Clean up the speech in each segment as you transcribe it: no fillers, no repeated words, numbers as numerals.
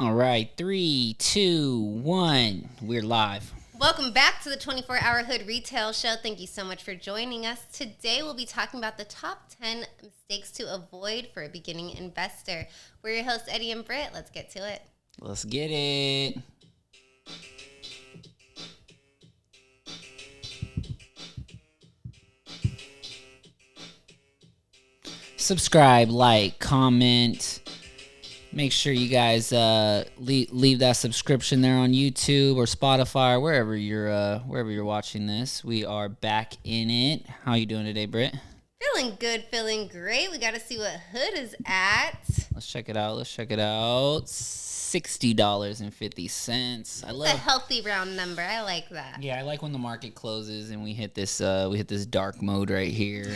All right, 3, 2, 1. We're live. Welcome back to the 24-Hour Hood Retail Show. Thank you so much for joining us. Today we'll be talking about the top 10 mistakes to avoid for a beginning investor. We're your hosts, Eddie and Britt. Let's get to it. Let's get it. Subscribe, like, comment. Make sure you guys leave that subscription there on YouTube or Spotify or wherever you're watching this. We are back in it. How you doing today, Britt? Feeling good, feeling great. We got to see what Hood is at. Let's check it out. $60.50. I love a healthy round number. I like that. Yeah, I like when the market closes and we hit this dark mode right here.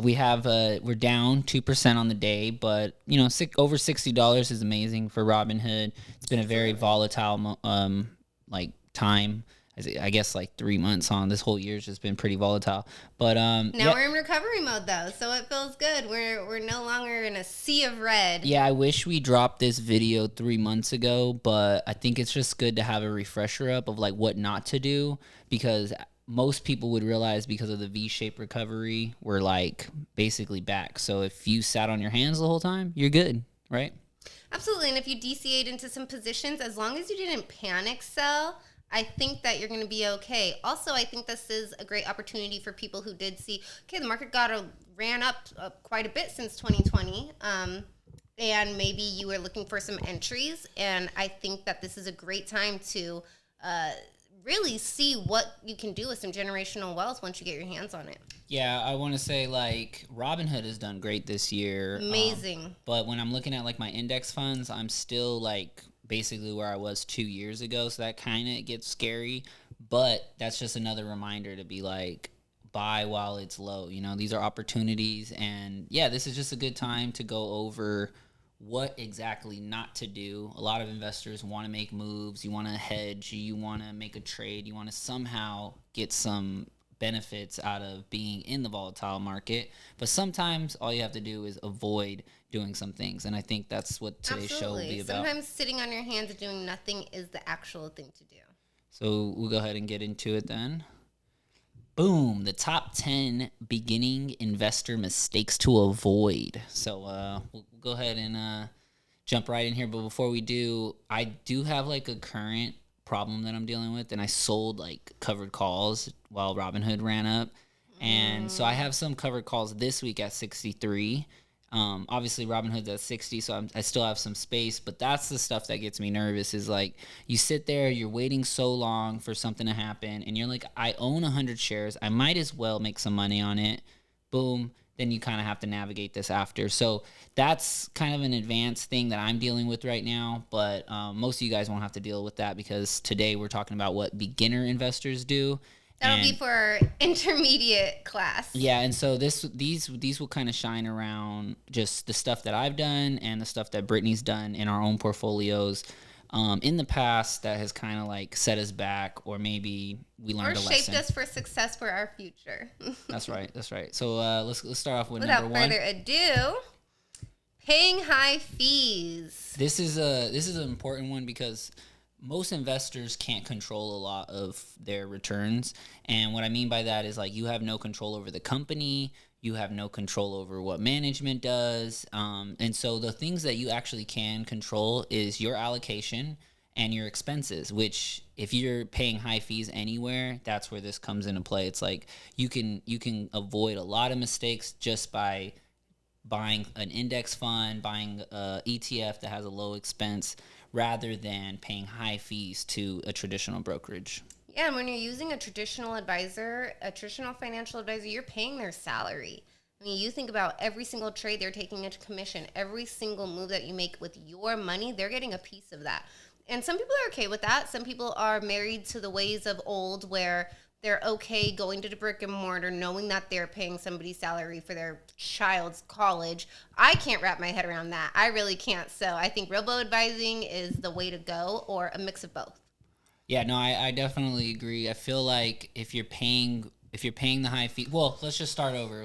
We're down 2% on the day, but over $60 is amazing for Robinhood. It's been a very volatile time. I guess 3 months on. This whole year's just been pretty volatile. But now we're in recovery mode though, so it feels good. We're no longer in a sea of red. Yeah, I wish we dropped this video 3 months ago, but I think it's just good to have a refresher up of what not to do, because most people would realize because of the V-shaped recovery, we're basically back. So if you sat on your hands the whole time, you're good, right? Absolutely. And if you DCA'd into some positions, as long as you didn't panic sell, I think that you're going to be okay. Also, I think this is a great opportunity for people who did see, okay, the market ran up quite a bit since 2020. And maybe you were looking for some entries. And I think that this is a great time to really see what you can do with some generational wealth once you get your hands on it. Yeah, I want to say Robinhood has done great this year. Amazing. But when I'm looking at my index funds, I'm still basically where I was 2 years ago. So that kind of gets scary. But that's just another reminder to be buy while it's low. These are opportunities. And yeah, this is just a good time to go over what exactly not to do. A lot of investors want to make moves. You want to hedge. You want to make a trade. You want to somehow get some benefits out of being in the volatile market. But sometimes all you have to do is avoid doing some things. And I think that's what today's show will be about. Sometimes sitting on your hands and doing nothing is the actual thing to do. So we'll go ahead and get into it then. Boom, the top 10 beginning investor mistakes to avoid. So we'll go ahead and jump right in here. But before we do, I do have a current problem that I'm dealing with. And I sold covered calls while Robinhood ran up. And so I have some covered calls this week at 63. Obviously Robinhood's at 60, so I still have some space, but that's the stuff that gets me nervous is you sit there, you're waiting so long for something to happen, and you're I own 100 shares. I might as well make some money on it. Boom. Then you kind of have to navigate this after. So that's kind of an advanced thing that I'm dealing with right now, but most of you guys won't have to deal with that because today we're talking about what beginner investors do. That'll be for our intermediate class. Yeah, and so these will kind of shine around just the stuff that I've done and the stuff that Brittany's done in our own portfolios in the past that has kind of set us back, or maybe we learned a lesson. Or shaped us for success for our future. That's right. So let's start off with Without number one. Without further ado, paying high fees. This is an important one because most investors can't control a lot of their returns. And what I mean by that is you have no control over the company. You have no control over what management does. And so the things that you actually can control is your allocation and your expenses, which if you're paying high fees anywhere, that's where this comes into play. It's you can avoid a lot of mistakes just by buying an index fund, buying a ETF that has a low expense, rather than paying high fees to a traditional brokerage. Yeah, and when you're using a traditional financial advisor, you're paying their salary. I mean, you think about every single trade they're taking a commission. Every single move that you make with your money, they're getting a piece of that. And some people are okay with that. Some people are married to the ways of old where they're okay going to the brick and mortar, knowing that they're paying somebody's salary for their child's college. I can't wrap my head around that. I really can't. So I think robo-advising is the way to go, or a mix of both. Yeah, no, I definitely agree. I feel like if you're paying the high fee, well, let's just start over.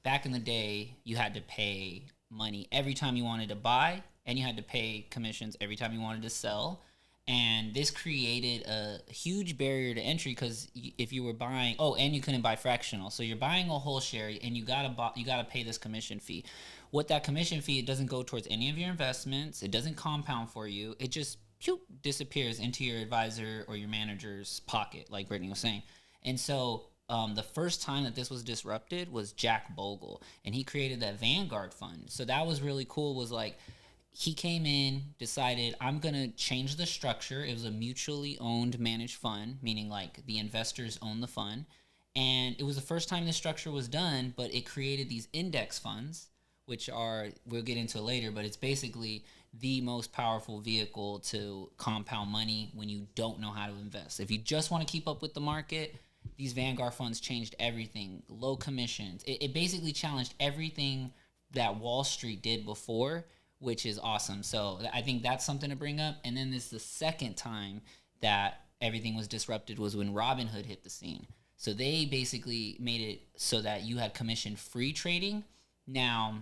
Back in the day, you had to pay money every time you wanted to buy and you had to pay commissions every time you wanted to sell. And this created a huge barrier to entry because if you were buying, and you couldn't buy fractional, so you're buying a whole share and you gotta pay this commission fee. What that commission fee, it doesn't go towards any of your investments. It doesn't compound for you. It just disappears into your advisor or your manager's pocket, like Brittany was saying. And so the first time that this was disrupted was Jack Bogle, and he created that Vanguard fund. So that was really cool. Was like, he came in, decided, I'm going to change the structure. It was a mutually owned managed fund, meaning like the investors own the fund. And it was the first time this structure was done, but it created these index funds, which are, we'll get into later, but it's basically the most powerful vehicle to compound money when you don't know how to invest. If you just want to keep up with the market, these Vanguard funds changed everything. Low commissions. It basically challenged everything that Wall Street did before, which is awesome. So I think that's something to bring up. And then this the second time that everything was disrupted was when Robinhood hit the scene. So they basically made it so that you had commission-free trading. Now,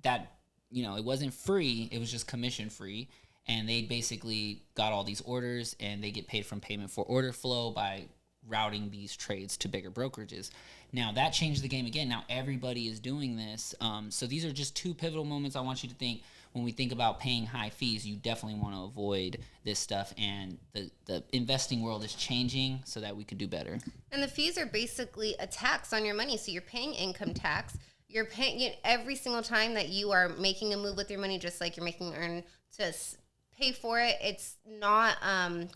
that, it wasn't free. It was just commission-free. And they basically got all these orders, and they get paid from payment for order flow by routing these trades to bigger brokerages. Now, that changed the game again. Now, everybody is doing this. So these are just two pivotal moments I want you to think. When we think about paying high fees, you definitely want to avoid this stuff. And the investing world is changing so that we could do better. And the fees are basically a tax on your money. So you're paying income tax. You're paying it every single time that you are making a move with your money, just like you're making earn to pay for it. It's not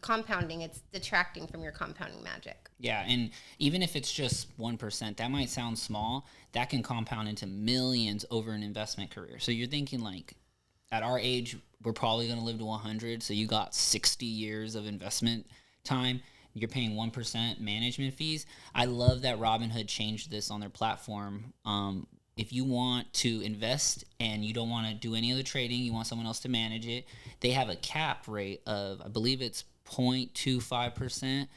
compounding. It's detracting from your compounding magic. Yeah, and even if it's just 1%, that might sound small. That can compound into millions over an investment career. So you're thinking like, at our age, we're probably going to live to 100. So you got 60 years of investment time. You're paying 1% management fees. I love that Robinhood changed this on their platform. If you want to invest and you don't want to do any other trading, you want someone else to manage it, they have a cap rate of, I believe it's 0.25%.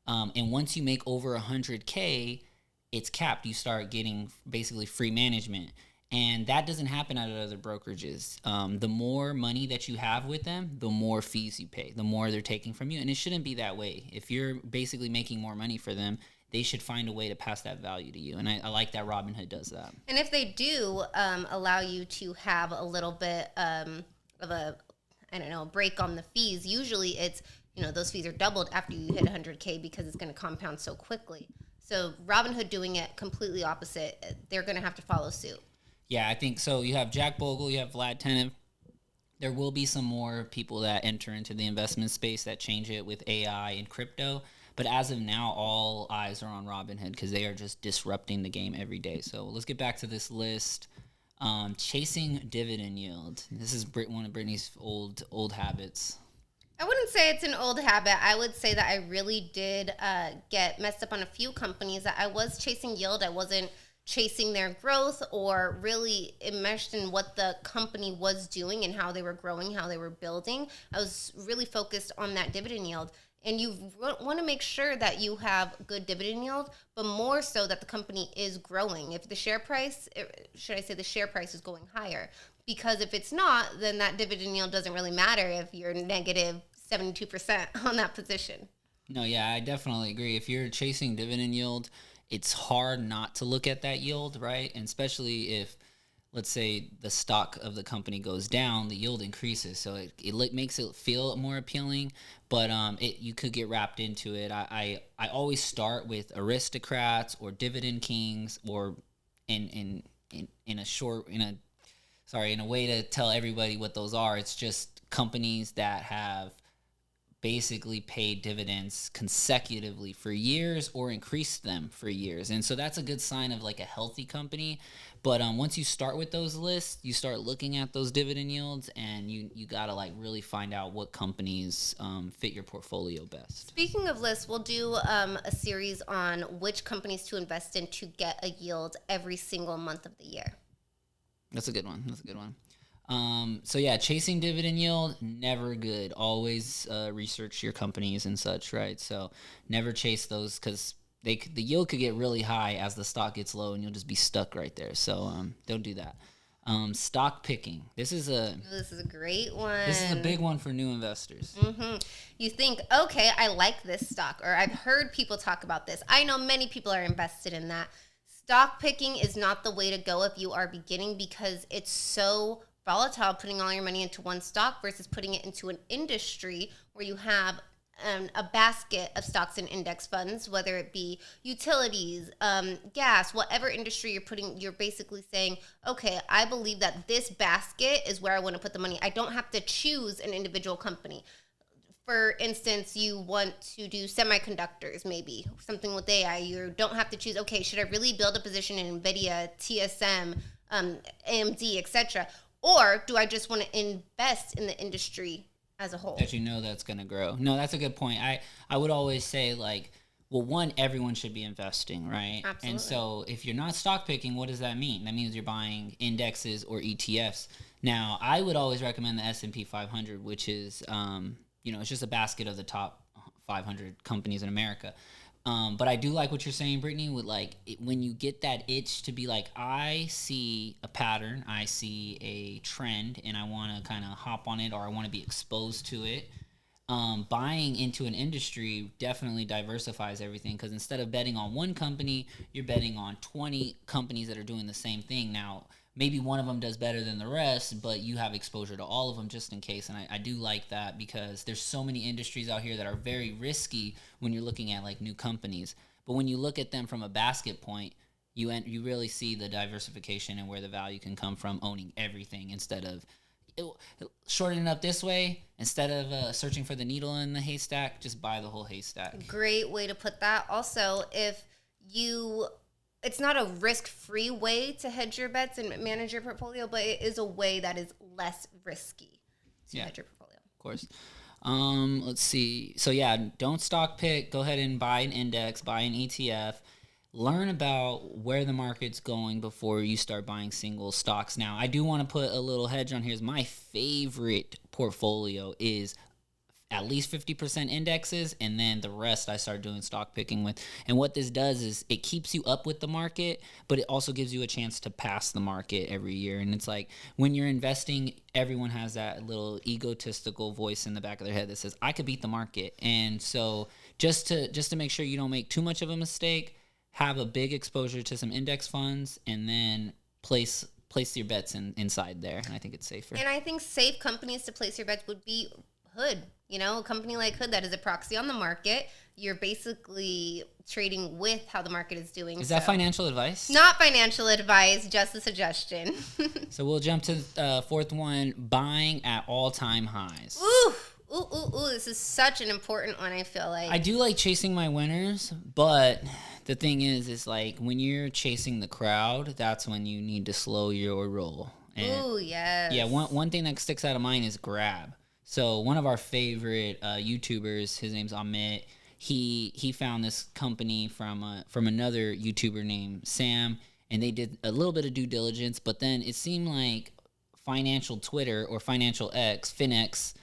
And once you make over 100K, it's capped. You start getting basically free management. And that doesn't happen at other brokerages. The more money that you have with them, the more fees you pay, the more they're taking from you. And it shouldn't be that way. If you're basically making more money for them, they should find a way to pass that value to you. And I like that Robinhood does that. And if they do allow you to have a little bit of a break on the fees, usually it's, those fees are doubled after you hit 100K because it's going to compound so quickly. So Robinhood doing it completely opposite, they're going to have to follow suit. Yeah, I think so. You have Jack Bogle, you have Vlad Tenev. There will be some more people that enter into the investment space that change it with AI and crypto. But as of now, all eyes are on Robinhood because they are just disrupting the game every day. So let's get back to this list. Chasing dividend yield. This is one of Brittany's old habits. I wouldn't say it's an old habit. I would say that I really did get messed up on a few companies that I was chasing yield. I wasn't chasing their growth or really immersed in what the company was doing and how they were growing, how they were building. I was really focused on that dividend yield. And you want to make sure that you have good dividend yield, but more so that the company is growing. If the share price, the share price is going higher. Because if it's not, then that dividend yield doesn't really matter if you're negative 72% on that position. No, yeah, I definitely agree. If you're chasing dividend yield, it's hard not to look at that yield, right? And especially if, let's say, the stock of the company goes down, the yield increases. So it makes it feel more appealing, but you could get wrapped into it. I always start with aristocrats or dividend kings, or in a way to tell everybody what those are. It's just companies that have basically paid dividends consecutively for years or increased them for years. And so that's a good sign of like a healthy company. But once you start with those lists, you start looking at those dividend yields, and you got to like really find out what companies fit your portfolio best. Speaking of lists, we'll do a series on which companies to invest in to get a yield every single month of the year. That's a good one. So yeah, chasing dividend yield, never good. Always research your companies and such, right? So never chase those because the yield could get really high as the stock gets low, and you'll just be stuck right there. So don't do that. Stock picking. This is a great one. This is a big one for new investors. You think, okay, I like this stock, or I've heard people talk about this. I know many people are invested in that. Stock picking is not the way to go if you are beginning, because it's so volatile putting all your money into one stock versus putting it into an industry where you have a basket of stocks and index funds, whether it be utilities, gas, whatever industry you're basically saying, okay, I believe that this basket is where I want to put the money. I don't have to choose an individual company. For instance, you want to do semiconductors, maybe something with AI. You don't have to choose, okay, should I really build a position in NVIDIA, TSM, AMD, etc.? Or do I just want to invest in the industry as a whole? That you know that's going to grow. No, that's a good point. I would always say, like, well, one, everyone should be investing, right? Absolutely. And so if you're not stock picking, what does that mean? That means you're buying indexes or ETFs. Now, I would always recommend the S&P 500, which is, it's just a basket of the top 500 companies in America. But I do like what you're saying, Brittany, with when you get that itch to be like, I see a pattern, I see a trend, and I want to kind of hop on it, or I want to be exposed to it. Buying into an industry definitely diversifies everything, because instead of betting on one company, you're betting on 20 companies that are doing the same thing. Now, maybe one of them does better than the rest, but you have exposure to all of them just in case. And I do like that, because there's so many industries out here that are very risky when you're looking at like new companies. But when you look at them from a basket point, you really see the diversification and where the value can come from owning everything, instead of shorten it up this way. Instead of searching for the needle in the haystack, just buy the whole haystack. Great way to put that. Also, it's not a risk-free way to hedge your bets and manage your portfolio, but it is a way that is less risky to hedge your portfolio. Of course. Let's see. So don't stock pick. Go ahead and buy an index, buy an ETF. Learn about where the market's going before you start buying single stocks. Now, I do want to put a little hedge on here. My favorite portfolio is at least 50% indexes, and then the rest I start doing stock picking with. And what this does is it keeps you up with the market, but it also gives you a chance to pass the market every year. And it's like, when you're investing, everyone has that little egotistical voice in the back of their head that says, I could beat the market. And so just to make sure you don't make too much of a mistake, have a big exposure to some index funds, and then place your bets inside there. And I think it's safer. And I think safe companies to place your bets would be Hood. A company like Hood that is a proxy on the market. You're basically trading with how the market is doing. Is that financial advice? Not financial advice, just a suggestion. So we'll jump to the fourth one, buying at all-time highs. Ooh, this is such an important one, I feel like. I do like chasing my winners, but the thing is like, when you're chasing the crowd, that's when you need to slow your roll. Ooh, yes. Yeah, one thing that sticks out of mine is Grab. So one of our favorite YouTubers, his name's Amit. He found this company from another YouTuber named Sam, and they did a little bit of due diligence. But then it seemed like Financial Twitter, or Financial X, FinX,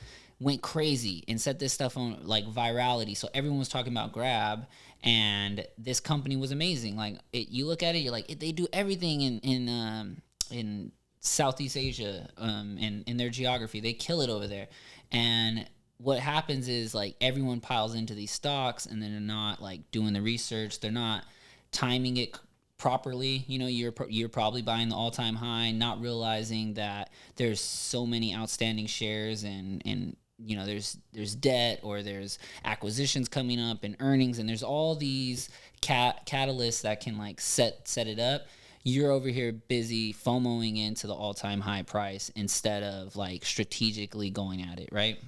went crazy and set this stuff on like virality. So everyone was talking about Grab, and this company was amazing. Like, you look at it, you're like, they do everything in Southeast Asia, and in their geography, they kill it over there. And what happens is, like, everyone piles into these stocks, and then they're not like doing the research. They're not timing it properly. You're probably buying the all-time high, not realizing that there's so many outstanding shares, and there's debt, or there's acquisitions coming up, and earnings, and there's all these catalysts that can like set it up. You're over here busy FOMOing into the all-time high price instead of like strategically going at it, right?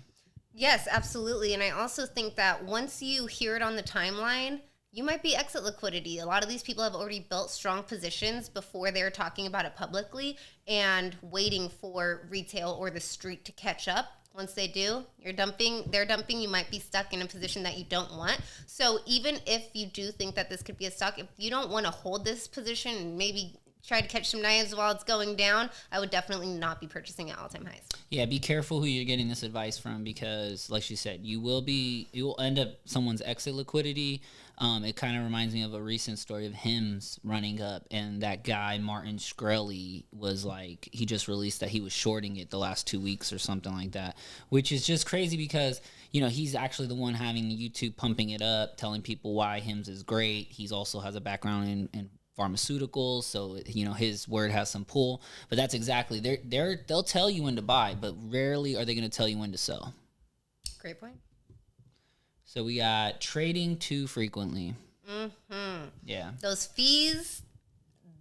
Yes, absolutely. And I also think that once you hear it on the timeline, you might be exit liquidity. A lot of these people have already built strong positions before they're talking about it publicly and waiting for retail or the street to catch up. Once they do, they're dumping, you might be stuck in a position that you don't want. So even if you do think that this could be a stock, if you don't want to hold this position and maybe try to catch some knives while it's going down, I would definitely not be purchasing at all-time highs. Yeah, be careful who you're getting this advice from because, like she said, you will end up someone's exit liquidity. It kind of reminds me of a recent story of Hims running up, and that guy Martin Shkreli was like, he just released that he was shorting it the last 2 weeks or something like that, which is just crazy because he's actually the one having YouTube pumping it up, telling people why Hims is great. He's also has a background in pharmaceuticals, so his word has some pull. But that's exactly they'll tell you when to buy, but rarely are they going to tell you when to sell. Great point. So we got trading too frequently. Yeah, those fees,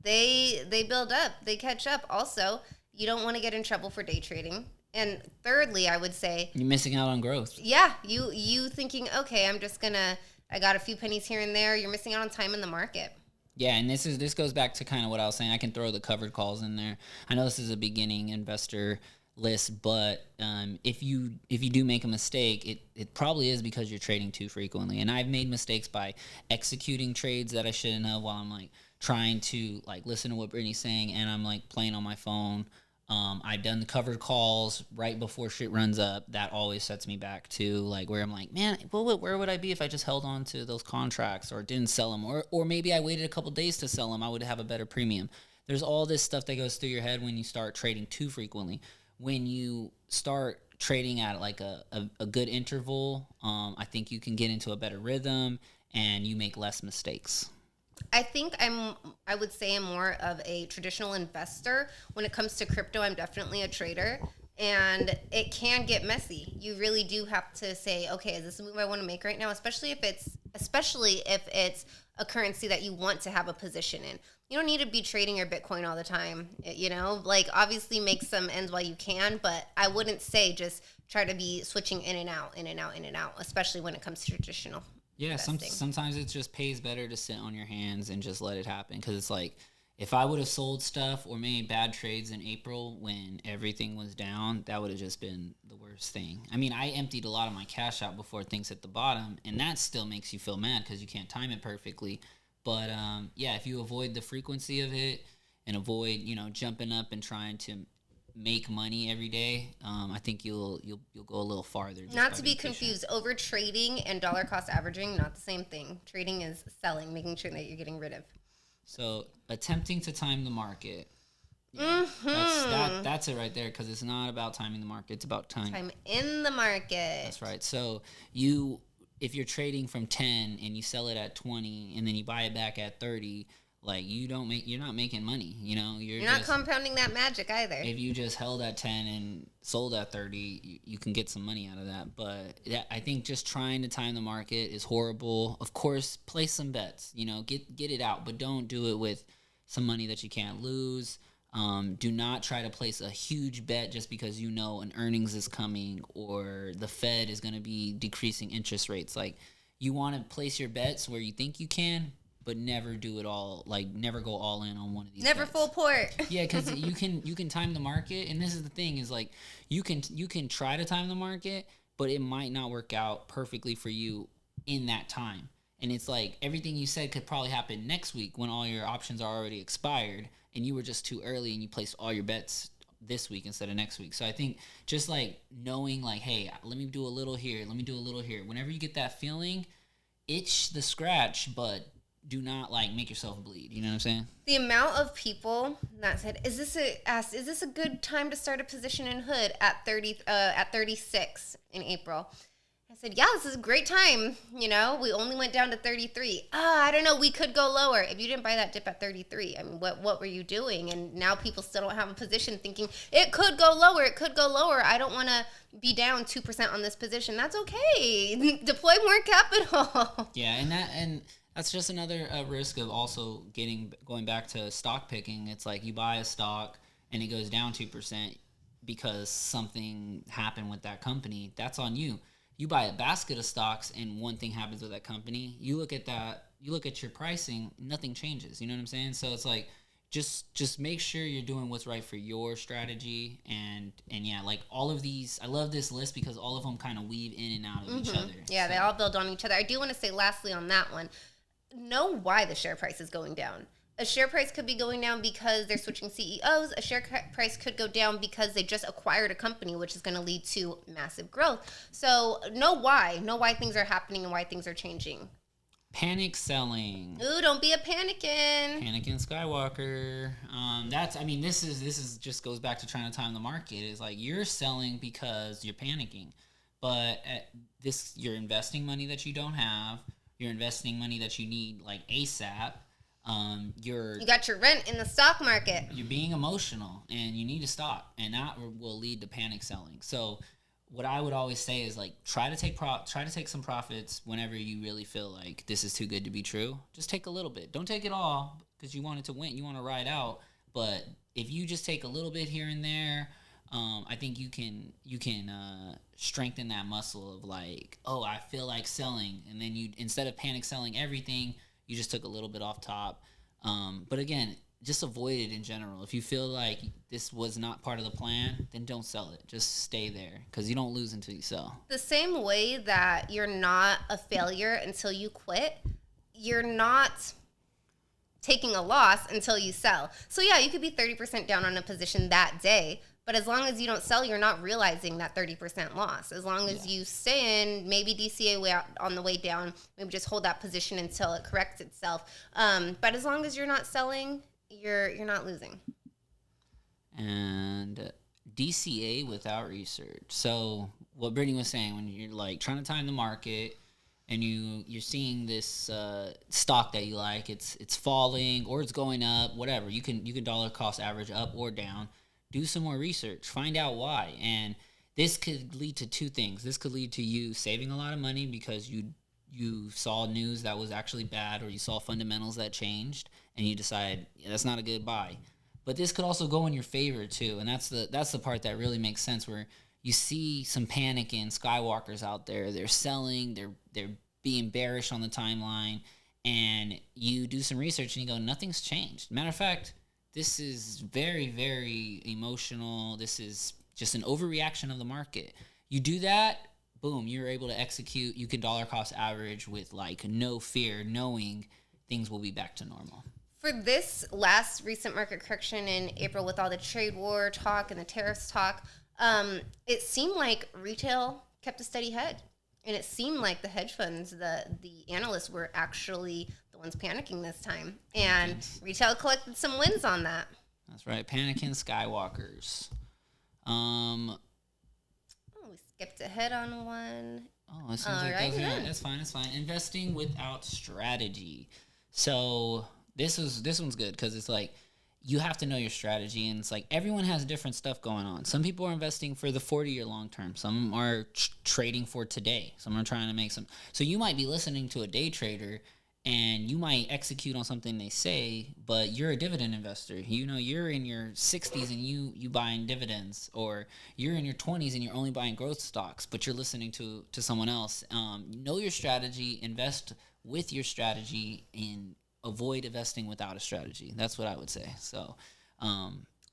they build up, they catch up. Also, you don't want to get in trouble for day trading. And thirdly, I would say you're missing out on growth. Yeah, you thinking, okay, I got a few pennies here and there. You're missing out on time in the market. Yeah, and this goes back to kind of what I was saying. I can throw the covered calls in there. I know this is a beginning investor list, but if you do make a mistake, it probably is because you're trading too frequently. And I've made mistakes by executing trades that I shouldn't have while I'm like trying to like listen to what Brittany's saying, and I'm like playing on my phone. I've done the covered calls right before shit runs up. That always sets me back to like where I'm like, man, where would I be if I just held on to those contracts or didn't sell them, or maybe I waited a couple days to sell them. I would have a better premium. There's all this stuff that goes through your head when you start trading too frequently. When you start trading at like a good interval, I think you can get into a better rhythm and you make less mistakes. I think I would say I'm more of a traditional investor. When it comes to crypto, I'm definitely a trader, and it can get messy. You really do have to say, okay, is this a move I want to make right now? Especially if it's a currency that you want to have a position in. You don't need to be trading your Bitcoin all the time. Like obviously make some ends while you can, but I wouldn't say just try to be switching in and out, especially when it comes to traditional. Yeah, sometimes it just pays better to sit on your hands and just let it happen. Because it's like, if I would have sold stuff or made bad trades in April when everything was down, that would have just been the worst thing. I mean, I emptied a lot of my cash out before things hit the bottom, and that still makes you feel mad because you can't time it perfectly. But yeah, if you avoid the frequency of it and avoid, jumping up and trying to make money every day, I think you'll go a little farther. Not to be confused, over trading and dollar cost averaging, not the same thing. Trading is selling, making sure that you're getting rid of. So attempting to time the market. Yeah, that's it right there, because it's not about timing the market. It's about time in the market. That's right. So if you're trading from 10 and you sell it at 20 and then you buy it back at 30, like you're not making money, you're not compounding that magic either. If you just held at 10 and sold at 30, you can get some money out of that. But I think just trying to time the market is horrible. Of course, place some bets, get it out, but don't do it with some money that you can't lose. Do not try to place a huge bet just because an earnings is coming or the Fed is going to be decreasing interest rates. Like, you want to place your bets where you think you can, but never do it all. Like, never go all in on one of these. Never bets. Full port. Yeah, because you can time the market, and this is the thing is like you can try to time the market, but it might not work out perfectly for you in that time. And it's like everything you said could probably happen next week when all your options are already expired, and you were just too early and you placed all your bets this week instead of next week. So I think just like knowing like, hey, let me do a little here, let me do a little here. Whenever you get that feeling, itch the scratch, but do not like make yourself bleed. You know what I'm saying? The amount of people that said, "Is this a good time to start a position in Hood at 36 in April?" I said, "Yeah, this is a great time. We only went down to 33. I don't know. We could go lower. If you didn't buy that dip at 33, I mean, what were you doing?" And now people still don't have a position, thinking it could go lower. It could go lower. I don't want to be down 2% on this position. That's okay. Deploy more capital. Yeah, and that's just another risk of also going back to stock picking. It's like you buy a stock and it goes down 2% because something happened with that company. That's on you. You buy a basket of stocks and one thing happens with that company. You look at that. You look at your pricing. Nothing changes. You know what I'm saying? So it's like just make sure you're doing what's right for your strategy. And yeah, like all of these, I love this list because all of them kind of weave in and out of each other. Yeah, so they all build on each other. I do want to say lastly on that one, know why the share price is going down. A share price could be going down because they're switching CEOs. A share price could go down because they just acquired a company, which is going to lead to massive growth. So know why things are happening and why things are changing. Panic selling. Ooh, don't be a panicking. Panicking Skywalker. This is just goes back to trying to time the market. Is like you're selling because you're panicking, but you're investing money that you don't have. You're investing money that you need like ASAP. You got your rent in the stock market. You're being emotional, and you need to stop, and that will lead to panic selling. So what I would always say is like try to take some profits whenever you really feel like this is too good to be true. Just take a little bit. Don't take it all because you want it to win. You want to ride out. But if you just take a little bit here and there, I think you can strengthen that muscle of like, oh, I feel like selling, and then you, instead of panic selling everything, you just took a little bit off top. But again, just avoid it in general. If you feel like this was not part of the plan, then don't sell it. Just stay there because you don't lose until you sell. The same way that you're not a failure until you quit, you're not taking a loss until you sell. So yeah, you could be 30% down on a position that day, but as long as you don't sell, you're not realizing that 30% loss. As long as you stay in, maybe DCA way out on the way down, maybe just hold that position until it corrects itself. But as long as you're not selling, you're not losing. And DCA without research. So what Brittany was saying, when you're like trying to time the market and you're seeing this stock that you like, it's falling or it's going up, whatever. You can dollar cost average up or down. Do some more research. Find out why. And this could lead to two things. This could lead to you saving a lot of money because you saw news that was actually bad, or you saw fundamentals that changed and you decide that's not a good buy. But this could also go in your favor too, and that's the part that really makes sense, where you see some panic in Skywalkers out there. They're selling, they're being bearish on the timeline, and you do some research and you go, nothing's changed. Matter of fact, this is very, very emotional. This is just an overreaction of the market. You do that, boom, you're able to execute. You can dollar cost average with like no fear, knowing things will be back to normal. For this last recent market correction in April with all the trade war talk and the tariffs talk, it seemed like retail kept a steady head. And it seemed like the hedge funds, the analysts were actually the ones panicking this time. And retail collected some wins on that. That's right. Panicking Skywalkers. We skipped ahead on one. Oh, it seems like those are, that's fine. That's fine. Investing without strategy. So this one's good because it's like you have to know your strategy, and it's like everyone has different stuff going on. Some people are investing for the 40-year long term. Some are trading for today. Some are trying to make some. So you might be listening to a day trader, and you might execute on something they say, but you're a dividend investor. You know, you're in your 60s and you buying dividends, or you're in your 20s and you're only buying growth stocks, but you're listening to someone else. Know your strategy, invest with your strategy, and avoid investing without a strategy. That's what I would say. So,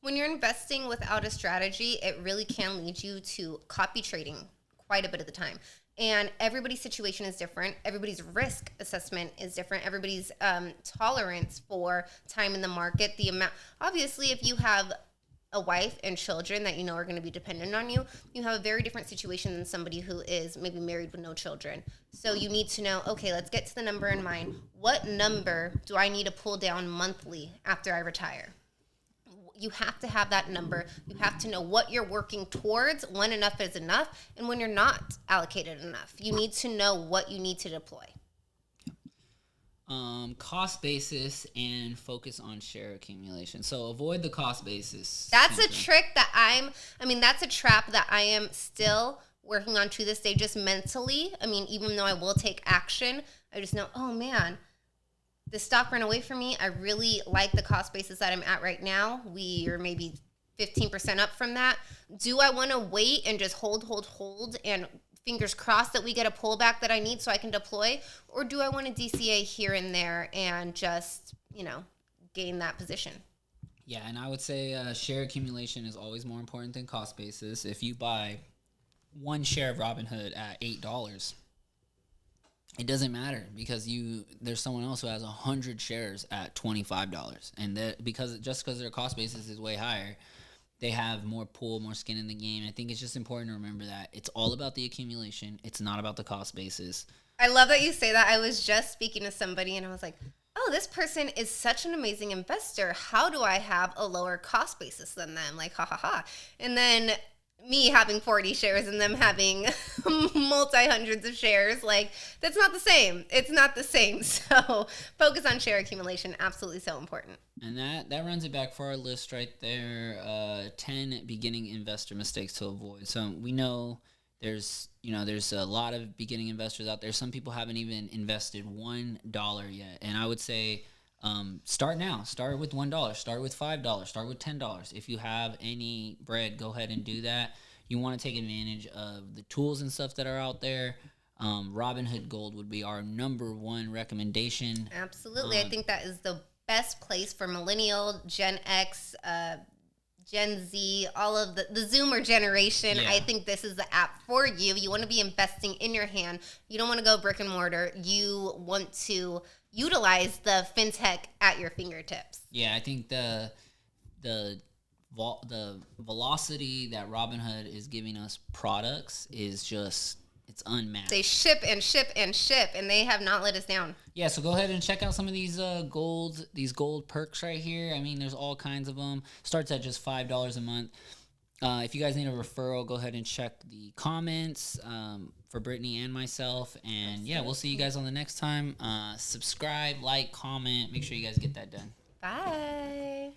when you're investing without a strategy, it really can lead you to copy trading quite a bit of the time. And everybody's situation is different. Everybody's risk assessment is different. Everybody's tolerance for time in the market, the amount. Obviously, if you have a wife and children that you know are going to be dependent on you, you have a very different situation than somebody who is maybe married with no children. So you need to know, okay, let's get to the number in mind. What number do I need to pull down monthly after I retire? You have to have that number. You have to know what you're working towards, when enough is enough, and when you're not allocated enough. You need to know what you need to deploy. Cost basis and focus on share accumulation. So avoid the cost basis. That's a trick that that's a trap that I am still working on to this day, just mentally. I mean, even though I will take action, I just know, oh man, the stock ran away from me. I really like the cost basis that I'm at right now. We are maybe 15% up from that. Do I want to wait and just hold, and fingers crossed that we get a pullback that I need so I can deploy? Or do I want to DCA here and there and just, gain that position? Yeah, and I would say share accumulation is always more important than cost basis. If you buy one share of Robinhood at $8, it doesn't matter because there's someone else who has 100 shares at $25, and that because their cost basis is way higher, they have more pull, more skin in the game. I think it's just important to remember that it's all about the accumulation. It's not about the cost basis. I love that you say that. I was just speaking to somebody and I was like, oh, this person is such an amazing investor. How do I have a lower cost basis than them? Like, ha ha ha. And then me having 40 shares and them having multi hundreds of shares, like, that's not the same. It's not the same. So focus on share accumulation. Absolutely so important. And that runs it back for our list right there. 10 beginning investor mistakes to avoid. So we know there's a lot of beginning investors out there. Some people haven't even invested $1 yet, and I would say start now. Start with $1. Start with $5. Start with $10. If you have any bread, go ahead and do that. You want to take advantage of the tools and stuff that are out there. Robinhood Gold would be our number one recommendation. Absolutely, I think that is the best place for millennial, Gen X, Gen Z, all of the Zoomer generation. Yeah. I think this is the app for you. You want to be investing in your hand. You don't want to go brick and mortar. You want to utilize the fintech at your fingertips. Yeah, I think the velocity that Robinhood is giving us products is just, it's unmatched. They ship and ship and ship, and they have not let us down. Yeah, so go ahead and check out some of these gold perks right here. I mean, there's all kinds of them. Starts at just $5 a month. If you guys need a referral, go ahead and check the comments for Brittany and myself. And yeah, we'll see you guys on the next time. Subscribe, like, comment. Make sure you guys get that done. Bye.